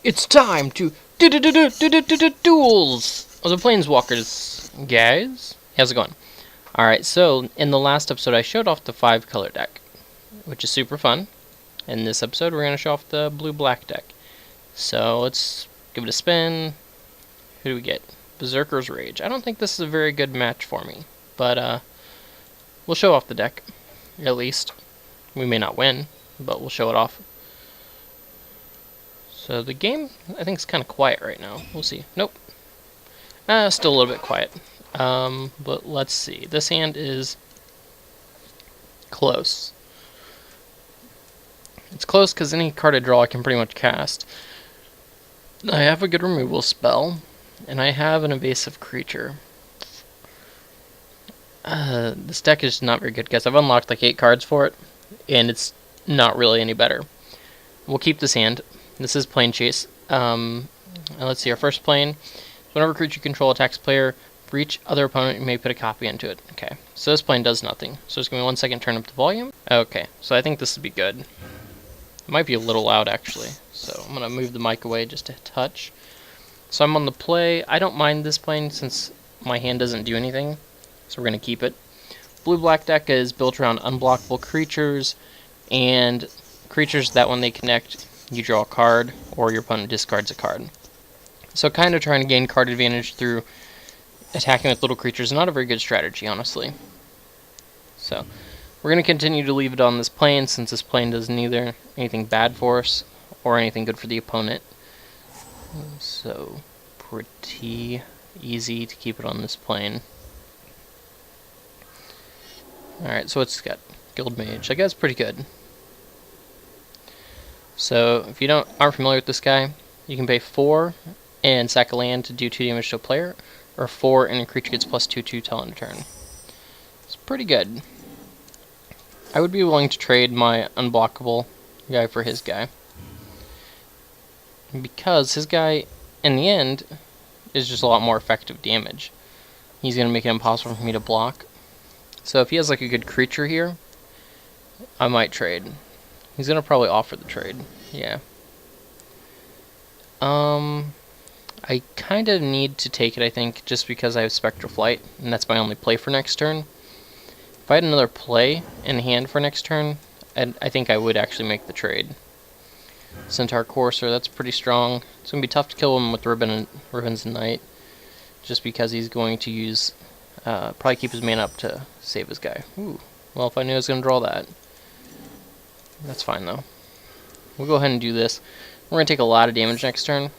It's time to duels of the Planeswalkers, guys. How's it going? Alright, so in the last episode I showed off the 5-color deck, which is super fun. In this episode we're going to show off the blue-black deck. So let's give it a spin. Who do we get? Berserker's Rage. I don't think this is a very good match for me, but we'll show off the deck, at least. We may not win, but we'll show it off. So the game, I think, is kind of quiet right now. We'll see. Nope. Still a little bit quiet. But let's see. This hand is close. It's close because any card I draw I can pretty much cast. I have a good removal spell, and I have an evasive creature. This deck is not very good, guys. I've unlocked like 8 cards for it, and it's not really any better. We'll keep this hand. This is Plane Chase. Let's see, our first plane. Whenever a creature you control attacks player, for each other opponent you may put a copy into it. Okay, so this plane does nothing. So just give me 1 second, turn up the volume. Okay, so I think this would be good. It might be a little loud actually. So I'm going to move the mic away just a touch. So I'm on the play. I don't mind this plane since my hand doesn't do anything. So we're going to keep it. Blue-black deck is built around unblockable creatures, and creatures that when they connect, you draw a card, or your opponent discards a card. So kind of trying to gain card advantage through attacking with little creatures is not a very good strategy, honestly. So we're going to continue to leave it on this plane, since this plane does neither anything bad for us, or anything good for the opponent. So pretty easy to keep it on this plane. Alright, so it's got Guild Mage. I guess pretty good. So, if you aren't familiar with this guy, you can pay 4 and sack a land to do 2 damage to a player, or 4 and a creature gets +2/+2 till end of turn. It's pretty good. I would be willing to trade my unblockable guy for his guy, because his guy, in the end, is just a lot more effective damage. He's going to make it impossible for me to block. So if he has like a good creature here, I might trade. He's gonna probably offer the trade. Yeah. I kind of need to take it, I think, just because I have Spectral Flight, and that's my only play for next turn. If I had another play in hand for next turn, I think I would actually make the trade. Centaur Courser, that's pretty strong. It's gonna be tough to kill him with Ribbons and Knight, just because he's going to use probably keep his mana up to save his guy. Ooh. Well, if I knew I was going to draw that. That's fine, though. We'll go ahead and do this. We're going to take a lot of damage next turn,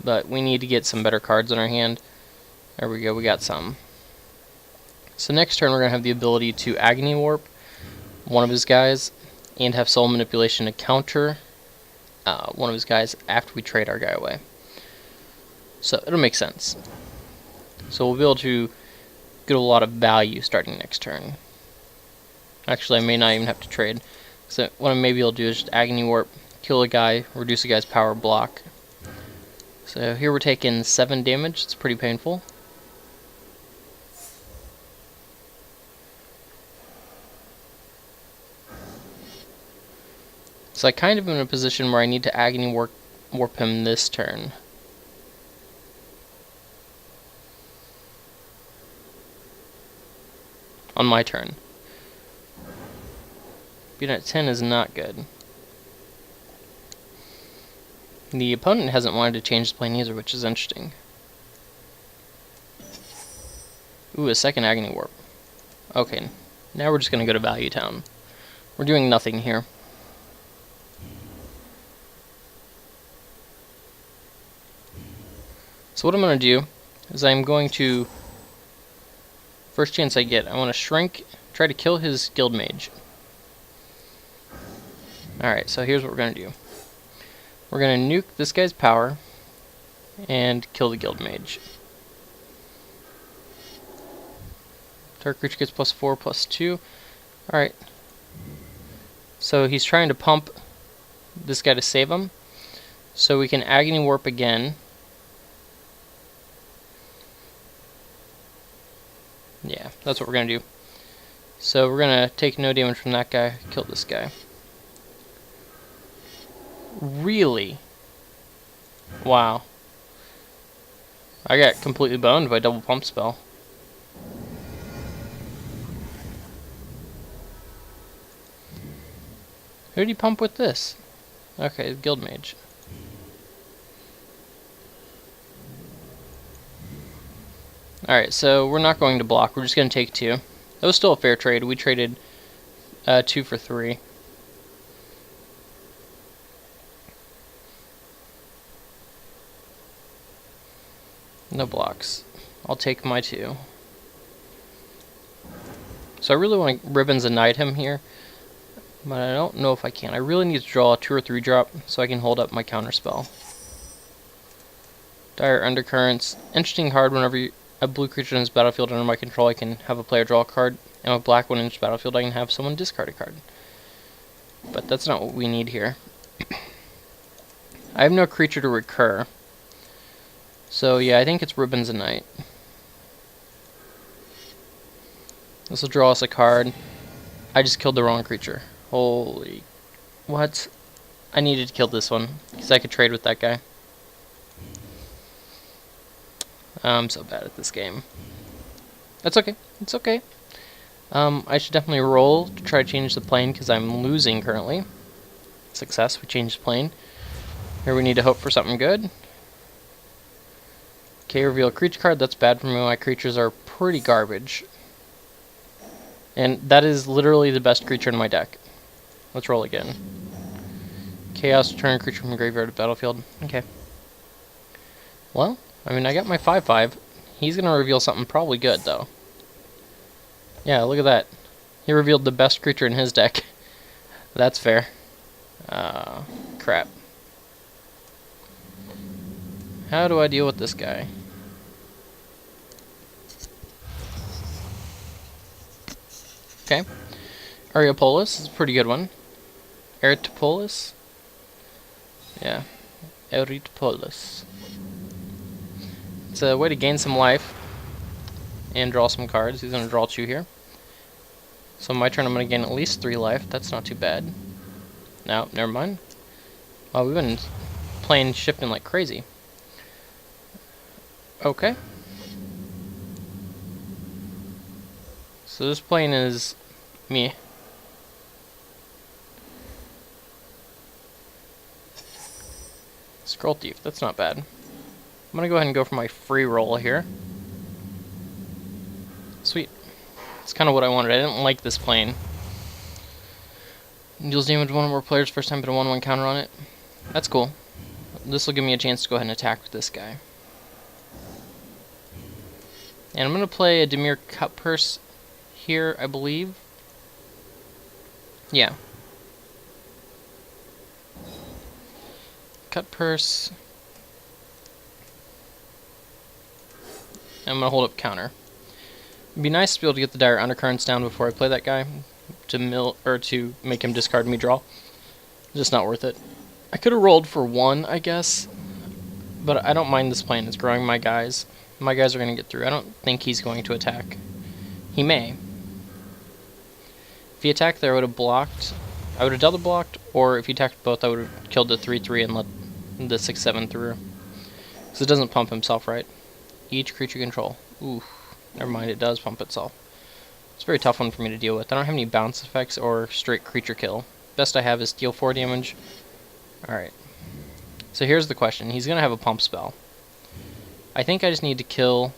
but we need to get some better cards in our hand. There we go, we got some. So next turn we're going to have the ability to Agony Warp one of his guys, and have Soul Manipulation to counter one of his guys after we trade our guy away. So it'll make sense. So we'll be able to get a lot of value starting next turn. Actually, I may not even have to trade. So what I may be able to do is just Agony Warp, kill a guy, reduce a guy's power block. So here we're taking 7 damage. It's pretty painful. So I kind of am in a position where I need to Agony Warp him this turn. On my turn. Being at 10 is not good. The opponent hasn't wanted to change the plane either, which is interesting. Ooh, a second Agony Warp. Okay, now we're just going to go to Value Town. We're doing nothing here. So what I'm going to do is I'm going to, first chance I get, I want to shrink, try to kill his Guild Mage. Alright, so here's what we're going to do. We're going to nuke this guy's power and kill the Guild Mage. Target creature gets +4/+2. Alright. So he's trying to pump this guy to save him. So we can Agony Warp again. Yeah, that's what we're going to do. So we're going to take no damage from that guy, kill this guy. Really? Wow. I got completely boned by double pump spell. Who did he pump with this? Okay, Guild Mage. Alright, so we're not going to block. We're just going to take 2. That was still a fair trade. We traded 2 for 3. No blocks. I'll take my 2. So I really want to Ribbons and Knight him here, but I don't know if I can. I really need to draw a 2 or 3 drop so I can hold up my counterspell. Dire Undercurrents. Interesting card. Whenever a blue creature in this battlefield under my control, I can have a player draw a card, and with black one in this battlefield, I can have someone discard a card. But that's not what we need here. I have no creature to recur. So yeah, I think it's Ribbons and Knight. This will draw us a card. I just killed the wrong creature. Holy... What? I needed to kill this one, because I could trade with that guy. I'm so bad at this game. That's okay. It's okay. I should definitely roll to try to change the plane, because I'm losing currently. Success, we changed the plane. Here we need to hope for something good. Okay, reveal a creature card. That's bad for me. My creatures are pretty garbage. And that is literally the best creature in my deck. Let's roll again. Chaos, return a creature from the graveyard to battlefield. Okay. Well, I mean, I got my 5/5. He's going to reveal something probably good, though. Yeah, look at that. He revealed the best creature in his deck. That's fair. Crap. How do I deal with this guy? Okay. Areopolis is a pretty good one. Eritopolis? Yeah. Eritopolis. It's a way to gain some life and draw some cards. He's going to draw 2 here. So my turn I'm going to gain at least 3 life. That's not too bad. No, never mind. Oh, we've been playing shifting like crazy. Okay. So this plane is me. Scroll Thief, that's not bad. I'm gonna go ahead and go for my free roll here. Sweet. That's kind of what I wanted. I didn't like this plane. Deals damage to one or more players first time, put a 1/1 counter on it. That's cool. This will give me a chance to go ahead and attack with this guy. And I'm gonna play a Dimir Cutpurse here, I believe. Yeah. Cutpurse. I'm gonna hold up counter. It'd be nice to be able to get the Dire Undercurrents down before I play that guy to make him discard me draw. Just not worth it. I could have rolled for 1, I guess, but I don't mind this plane. It's growing my guys. My guys are gonna get through. I don't think he's going to attack. He may. If he attacked there, I would have blocked. I would have double blocked, or if he attacked both, I would have killed the 3/3 and let the 6/7 through. Because it doesn't pump himself, right? Each creature control. Ooh, never mind, it does pump itself. It's a very tough one for me to deal with. I don't have any bounce effects or straight creature kill. Best I have is deal 4 damage. Alright. So here's the question. He's going to have a pump spell. I think I just need to kill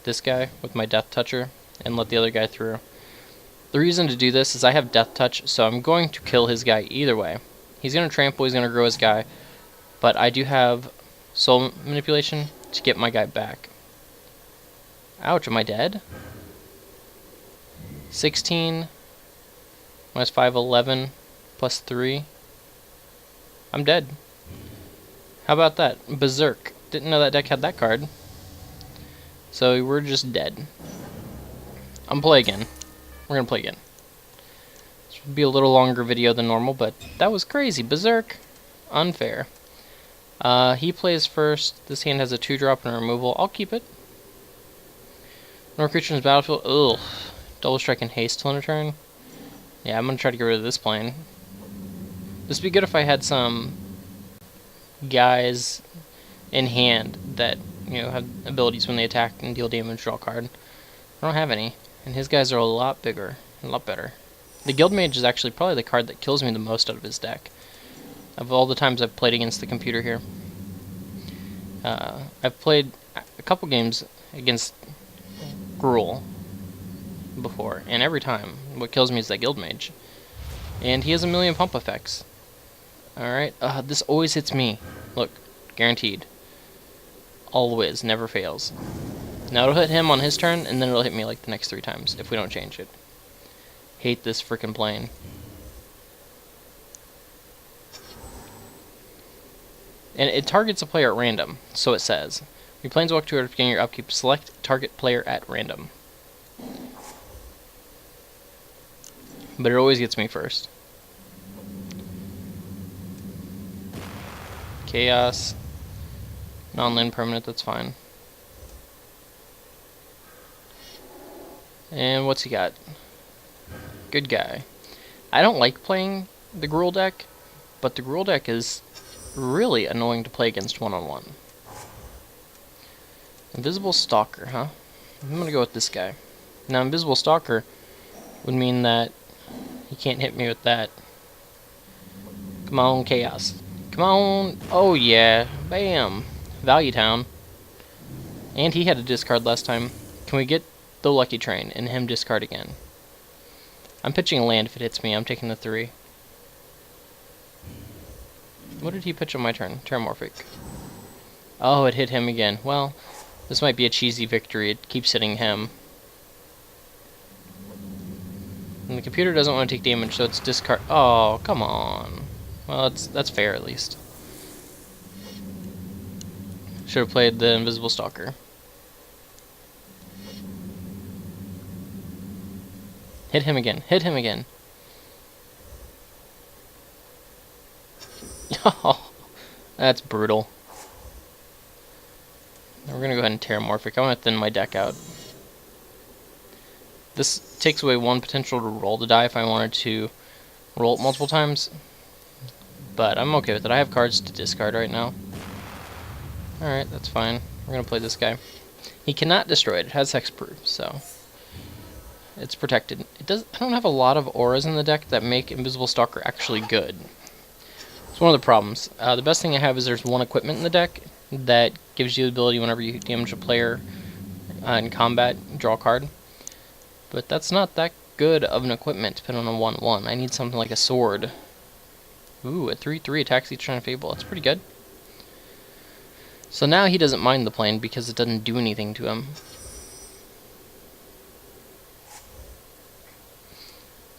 this guy with my Death Toucher and let the other guy through. The reason to do this is I have Death Touch, so I'm going to kill his guy either way. He's going to trample, he's going to grow his guy, but I do have Soul Manipulation to get my guy back. Ouch, am I dead? 16 minus 5, 11 plus 3. I'm dead. How about that? Berserk. Didn't know that deck had that card. So we're just dead. I'm gonna play again. We're gonna play again. This would be a little longer video than normal, but that was crazy. Berserk. Unfair. He plays first. This hand has a 2-drop and a removal. I'll keep it. No creature in his battlefield. Ugh. Double strike and haste till end of turn. Yeah, I'm gonna try to get rid of this plane. This would be good if I had some guys in hand that, you know, have abilities when they attack and deal damage, draw a card. I don't have any, and his guys are a lot bigger, and a lot better. The Guildmage is actually probably the card that kills me the most out of his deck. Of all the times I've played against the computer here. I've played a couple games against Gruul before, and every time, what kills me is that Guildmage. And he has a million pump effects. Alright, this always hits me. Look, guaranteed. Always, never fails. Now it'll hit him on his turn, and then it'll hit me like the next 3 times, if we don't change it. Hate this frickin' plane. And it targets a player at random, so it says. Your Planeswalker 2 at the beginning of your upkeep, select target player at random. But it always gets me first. Chaos. Non-land permanent, that's fine. And what's he got? Good guy. I don't like playing the Gruul deck, but the Gruul deck is really annoying to play against one-on-one. Invisible Stalker, huh? I'm gonna go with this guy. Now, Invisible Stalker would mean that he can't hit me with that. Come on, Chaos. Come on. Oh, yeah. Bam. Value Town. And he had a discard last time. Can we get the Lucky Train and him discard again? I'm pitching a land if it hits me. I'm taking the 3. What did he pitch on my turn? Terramorphic. Oh, it hit him again. Well, this might be a cheesy victory. It keeps hitting him. And the computer doesn't want to take damage, so it's discard. Oh, come on. Well, that's fair at least. Should have played the Invisible Stalker. Hit him again. Hit him again. Oh, that's brutal. Now we're going to go ahead and Terramorphic. I want to thin my deck out. This takes away 1 potential to roll the die if I wanted to roll it multiple times. But I'm okay with it. I have cards to discard right now. Alright, that's fine. We're going to play this guy. He cannot destroy it. It has hexproof, so it's protected. I don't have a lot of auras in the deck that make Invisible Stalker actually good. It's one of the problems. The best thing I have is there's 1 equipment in the deck that gives you the ability whenever you damage a player in combat, draw a card. But that's not that good of an equipment depending on a 1/1. I need something like a sword. Ooh, a 3/3 attacks each turn of Fable. That's pretty good. So now he doesn't mind the plane because it doesn't do anything to him.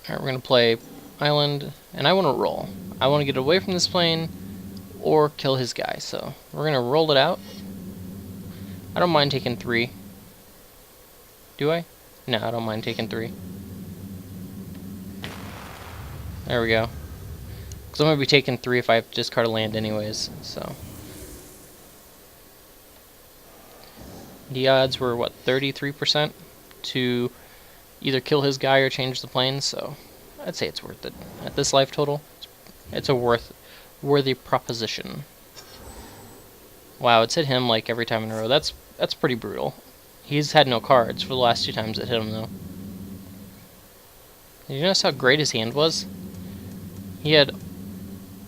Alright, we're going to play Island, and I want to roll. I want to get away from this plane or kill his guy, so we're going to roll it out. I don't mind taking 3. Do I? No, I don't mind taking 3. There we go. Because I'm going to be taking 3 if I have to discard a land anyways, so. The odds were, what, 33% to either kill his guy or change the plane, so I'd say it's worth it. At this life total, it's a worthy proposition. Wow, it's hit him like every time in a row. That's pretty brutal. He's had no cards for the last 2 times it hit him, though. Did you notice how great his hand was? He had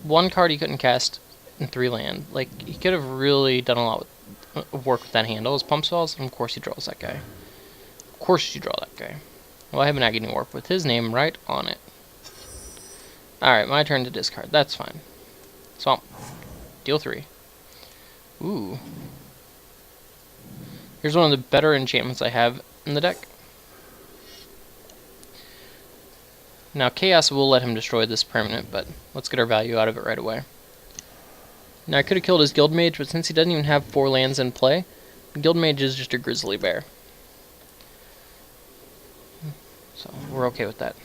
1 card he couldn't cast and 3 land. Like, he could have really done a lot of work with that hand. All his pump spells, and of course he draws that guy. Of course you draw that guy. Well, I have an Agony Warp with his name right on it. Alright, my turn to discard. That's fine. Swamp. Deal 3. Ooh. Here's one of the better enchantments I have in the deck. Now, Chaos will let him destroy this permanent, but let's get our value out of it right away. Now, I could have killed his Guildmage, but since he doesn't even have 4 lands in play, the Guildmage is just a grizzly bear. So, we're okay with that.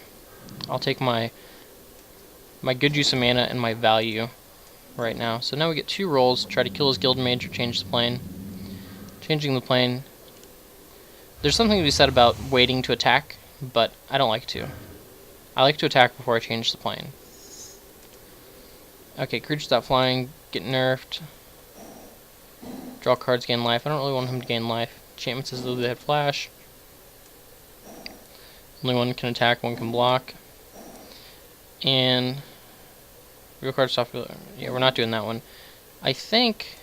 I'll take my good use of mana and my value right now. So now we get 2 rolls, try to kill his Guildmage or change the plane. Changing the plane. There's something to be said about waiting to attack, but I don't like to. I like to attack before I change the plane. Okay, creature stop flying. get nerfed. Draw cards, gain life. I don't really want him to gain life. Enchantments as though they had flash. Only one can attack, one can block. And real card stop. Yeah, we're not doing that one. I think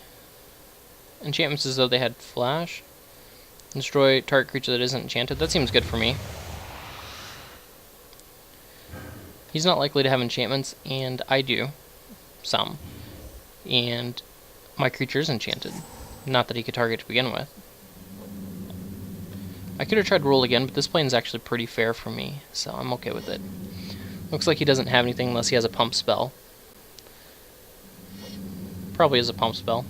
enchantments as though they had flash. Destroy target creature that isn't enchanted. That seems good for me. He's not likely to have enchantments, and I do. Some. And my creature is enchanted. Not that he could target to begin with. I could have tried to roll again, but this plane is actually pretty fair for me, so I'm okay with it. Looks like he doesn't have anything unless he has a pump spell. Probably has a pump spell.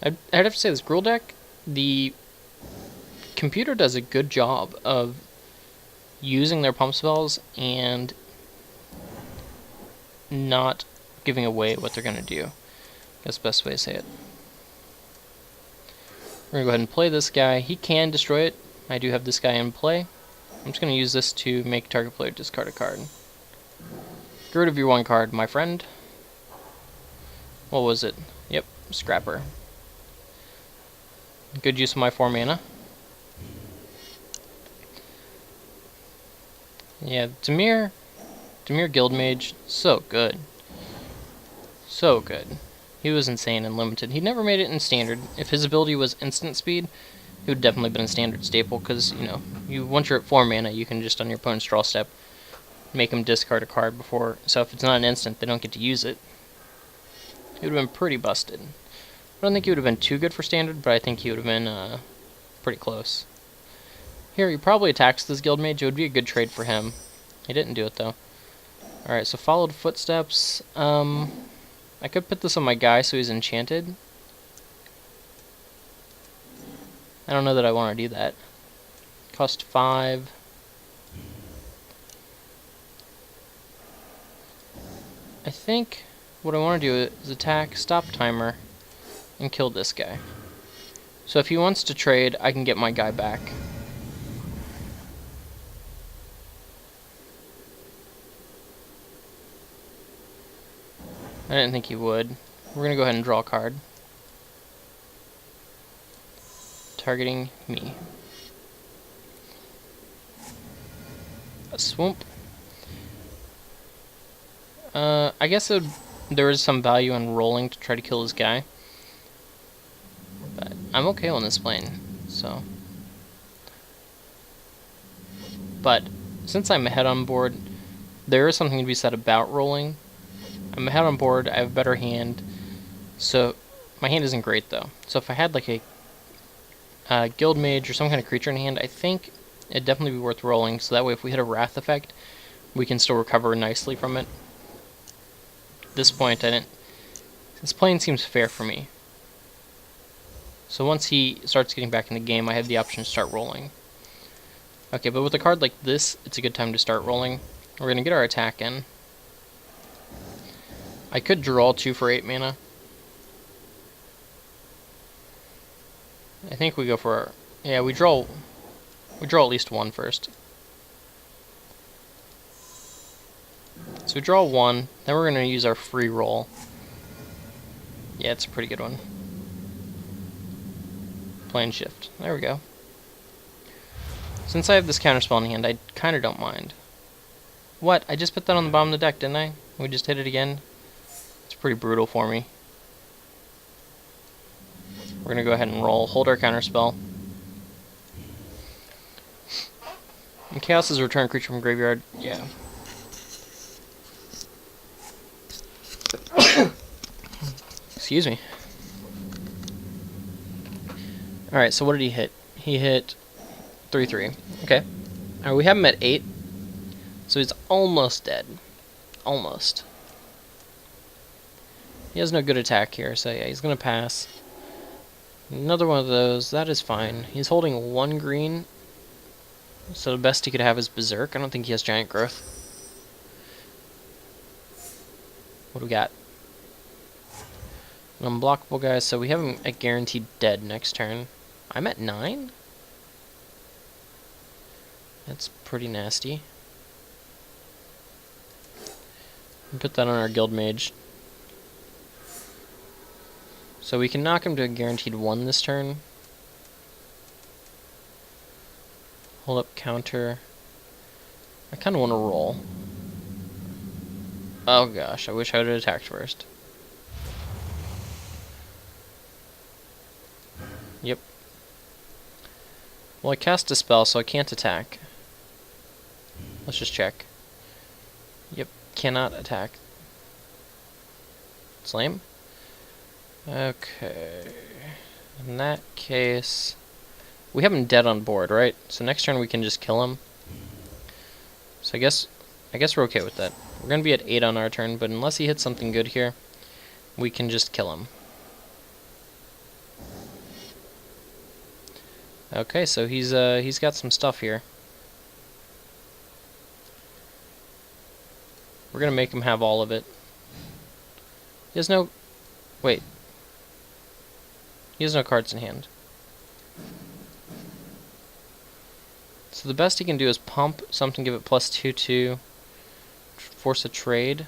I'd have to say this Gruul deck, the computer does a good job of using their pump spells and not giving away what they're going to do. That's the best way to say it. We're going to go ahead and play this guy. He can destroy it. I do have this guy in play. I'm just going to use this to make target player discard a card. Get rid of your one card, my friend. What was it? Yep, Scrapper. Good use of my 4 mana. Yeah, Dimir Guildmage, so good. So good. He was insane and limited. He never made it in Standard. If his ability was instant speed, he would definitely been a Standard staple, because, you know, once you're at 4 mana, you can just on your opponent's draw step make him discard a card before, so if it's not an instant, they don't get to use it. He would have been pretty busted. I don't think he would have been too good for Standard, but I think he would have been pretty close. Here, he probably attacks this Guildmage. It would be a good trade for him. He didn't do it, though. Alright, so followed footsteps. I could put this on my guy so he's enchanted. I don't know that I want to do that. Cost 5. I think what I want to do is attack, stop timer, and kill this guy. So if he wants to trade, I can get my guy back. I didn't think he would. We're going to go ahead and draw a card. Targeting me. A Swoop. I guess there is some value in rolling to try to kill this guy. But I'm okay on this plane, so. But since I'm ahead on board, there is something to be said about rolling. I'm ahead on board, I have a better hand, so my hand isn't great though. So if I had like a Guildmage or some kind of creature in hand, I think it'd definitely be worth rolling, so that way if we hit a Wrath effect, we can still recover nicely from it. At this point, this plane seems fair for me. So once he starts getting back in the game, I have the option to start rolling. Okay, but with a card like this, it's a good time to start rolling. We're going to get our attack in. I could draw 2 for 8 mana. I think we go for yeah, we draw at least 1 first. So we draw 1, then we're going to use our free roll. Yeah, it's a pretty good one. Plane shift. There we go. Since I have this counterspell in hand, I kind of don't mind. What? I just put that on the bottom of the deck, didn't I? We just hit it again. It's pretty brutal for me. We're going to go ahead and roll. Hold our counterspell. And Chaos is a return creature from graveyard. Yeah. Excuse me. Alright, so what did he hit? He hit 3/3. Okay. Alright, we have him at 8. So he's almost dead. Almost. He has no good attack here, so yeah, he's going to pass. Another one of those. That is fine. He's holding 1 green. So the best he could have is Berserk. I don't think he has Giant Growth. What do we got? An unblockable guy, so we have him at guaranteed dead next turn. I'm at 9? That's pretty nasty. Put that on our guild mage. So we can knock him to a guaranteed 1 this turn. Hold up counter. I kind of want to roll. Oh gosh, I wish I would have attacked first. Yep. Well, I cast a spell, so I can't attack. Let's just check. Yep, cannot attack. It's lame. Okay. In that case, we have him dead on board, right? So next turn we can just kill him. So I guess we're okay with that. We're gonna be at 8 on our turn, but unless he hits something good here, we can just kill him. Okay, so he's got some stuff here. We're gonna make him have all of it. He has no... Wait. He has no cards in hand. So the best he can do is pump something, give it +2/2, force a trade.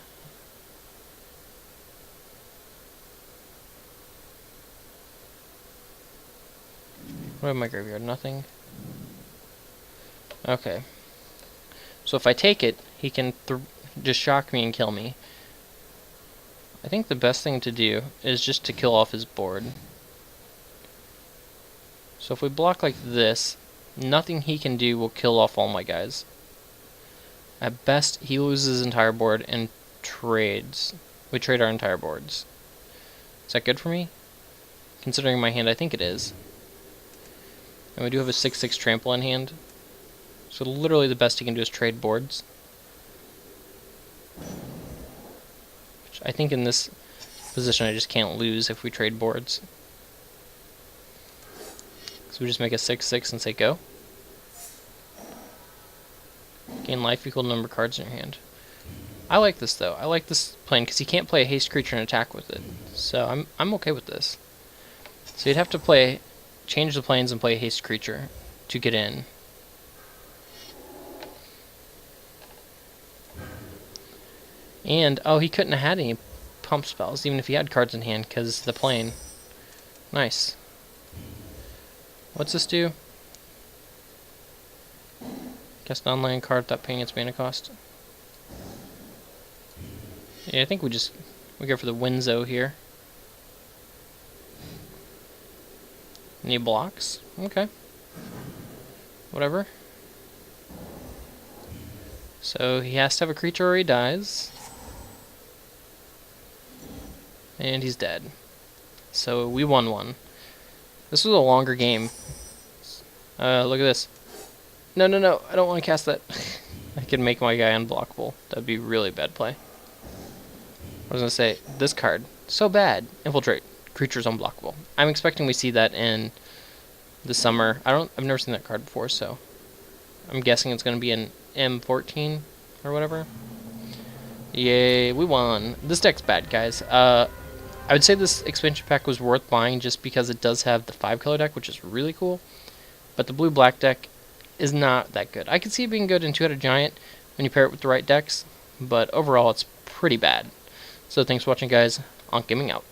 What have my graveyard? Nothing. Okay. So if I take it, he can just shock me and kill me. I think the best thing to do is just to kill off his board. So if we block like this, nothing he can do will kill off all my guys. At best, he loses his entire board and trades. We trade our entire boards. Is that good for me? Considering my hand, I think it is. And we do have a 6/6 trample in hand. So literally the best he can do is trade boards. Which I think in this position I just can't lose if we trade boards. So we just make a 6/6 and say go. Gain life equal to number of cards in your hand. I like this though. I like this plan because he can't play a haste creature and attack with it. So I'm okay with this. So you'd have to change the planes and play a haste creature to get in. And oh, he couldn't have had any pump spells even if he had cards in hand because the plane. Nice. What's this do? Cast an online card without paying its mana cost. Yeah, I think we go for the Winzo here. And he blocks. Okay. Whatever. So he has to have a creature or he dies. And he's dead. So we won one. This was a longer game. Look at this. No, I don't want to cast that. I can make my guy unblockable. That'd be really bad play. I was going to say, this card, so bad. Infiltrate. Creatures unblockable. I'm expecting we see that in the summer. I've never seen that card before, so I'm guessing it's going to be an M14 or whatever. Yay, we won. This deck's bad, guys. I would say this expansion pack was worth buying just because it does have the 5-color deck, which is really cool. But the blue-black deck is not that good. I can see it being good in Two-Headed Giant when you pair it with the right decks, but overall it's pretty bad. So thanks for watching, guys. Ankhgaming out.